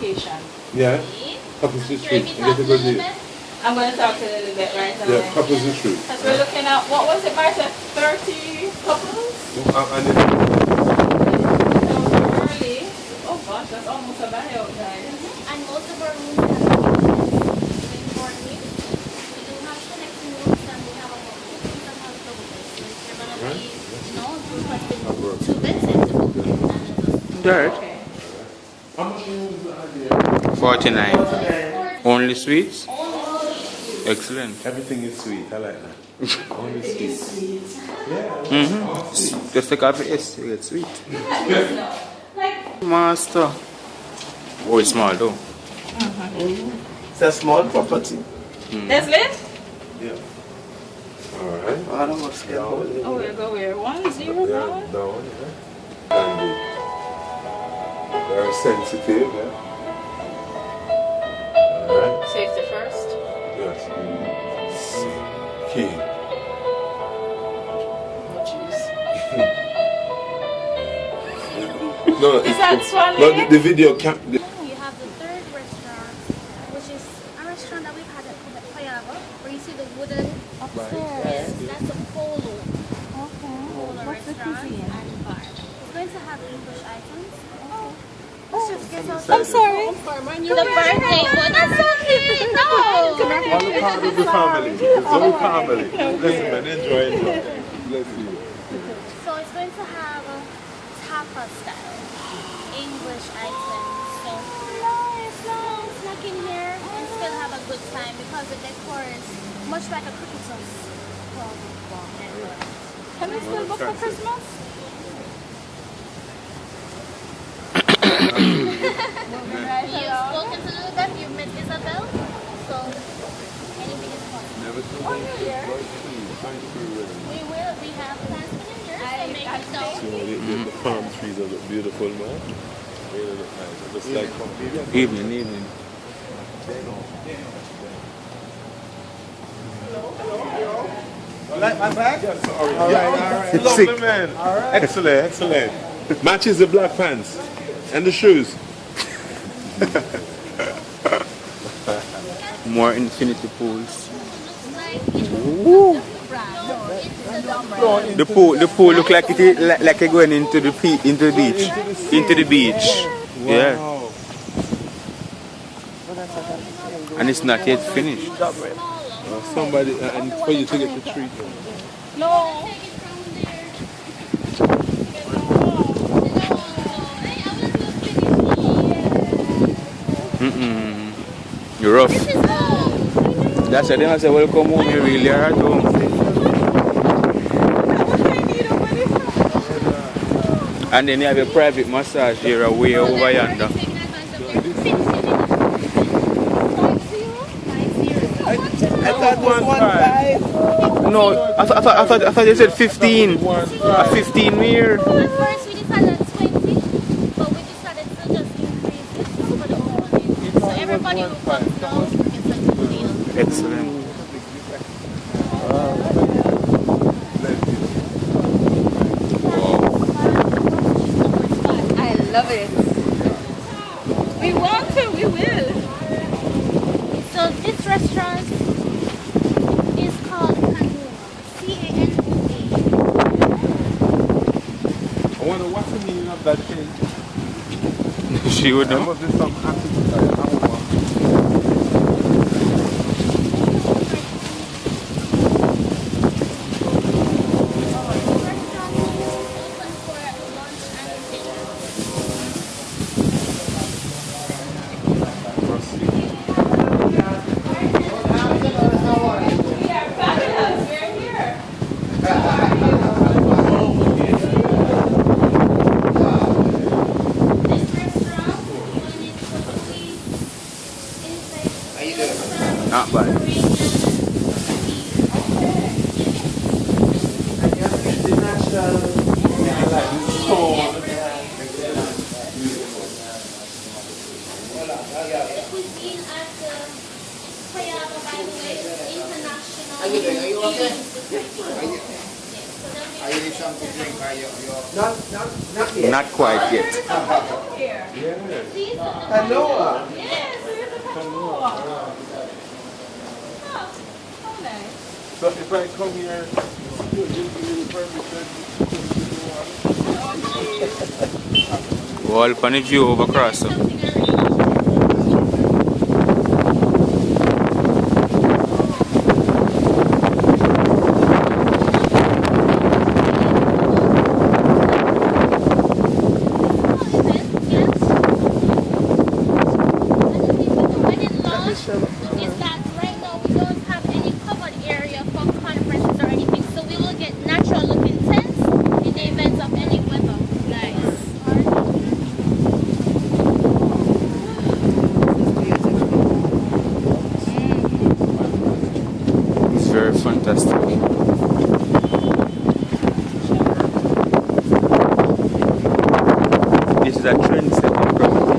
location. Yeah. Couples Retreat. And get a good deal. I'm going to talk to Elizabeth right now. Yeah, Couples Retreat. Because we're looking at, what was it, Martha? 30 couples? And then, early. Oh gosh, that's almost a buyout, guys. And most of our rooms have importantly, we do have connecting rooms and we have about 2 rooms that have double beds. So if you're going to be, you know, group has been 2 beds and Dirt. Okay. how much rooms are there? 49. Only sweets? Excellent. Everything is sweet. I like that. Only sweet. Just take off the S, you get sweet. Master. Oh, it's small though. It's a small property. That's it? Yeah. Alright. I don't know scale. Oh, we'll go where? 109? Yeah, down, yeah. And very sensitive, yeah. Alright. Safety first. Yes. Key. Oh, jeez. No, Is that Swan no, Lake? the video can't. you have the third restaurant, which is a restaurant that we've had at Payava, where you see the wooden upstairs. That's a polo. Polo restaurant and bar. It's going to have English items. I'm sorry. The birthday one. That's okay. No. All the part of the family. The whole family. Listen, man, enjoy it. Bless you. So it's going to have a tapa style English items. So snack in here and still have a good time because the decor is much like a Christmas. Can we still book for Christmas? You've spoken to Elizabeth, you've met Isabel, so anything is possible. Never too Oh, you're here. We will, we have plans for New Year, so make it so. The palm trees look beautiful, man. Really look nice. Just like Evening. Like my bag? Alright. Lovely, man. Excellent. Matches the black pants and the shoes. More infinity pools. The pool look like it like it going into the beach. Into the beach. Yeah. And it's not yet finished. Somebody, and for you to get the treat. No. You're rough. That's why they say, welcome home, you really are at home. And then you have a private massage here way over yonder. I thought it was 1.5. No, I thought you said 15. A 15 year. At first we decided 20, but we decided to just increase it for the whole. So everybody who comes now gets a good deal. Excellent. I love it. We want to, we will. So this restaurant is called Canoa. C-A-N-O-A. I wonder what's the meaning of that thing. She would There know. must be some African. Not bad. Cuisine at Payapa, by the way, international. Are you okay? Yes, so there'll be Not quite yet. Canoa. Yes, there's a canoa. Oh, nice. So if I come here, you give me the permission. All upon the view over across. Is that right now we don't have any covered area for conferences or anything, so we will get natural looking tents in the event of any weather. Nice. It's very fantastic. This is a trend-setting property.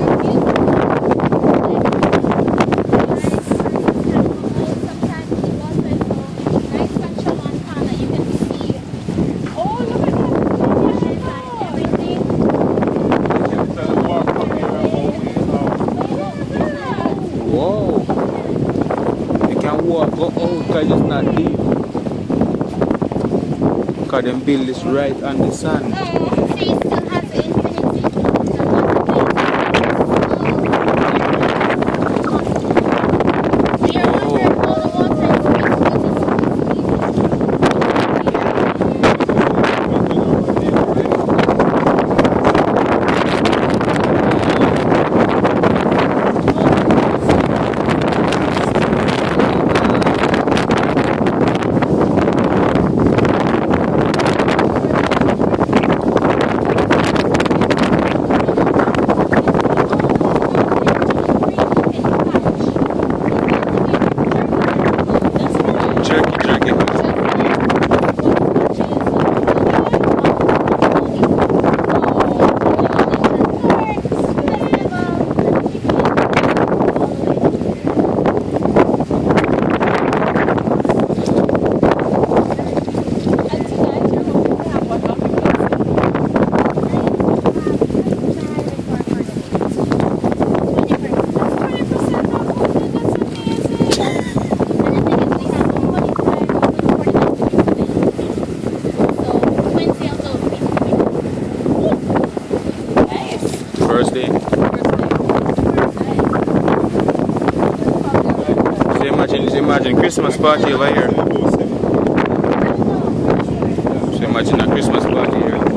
Whoa! You can walk go out because it's not deep. Because them build this right on the sand. First day. So imagine Christmas party over here. So imagine a Christmas party here.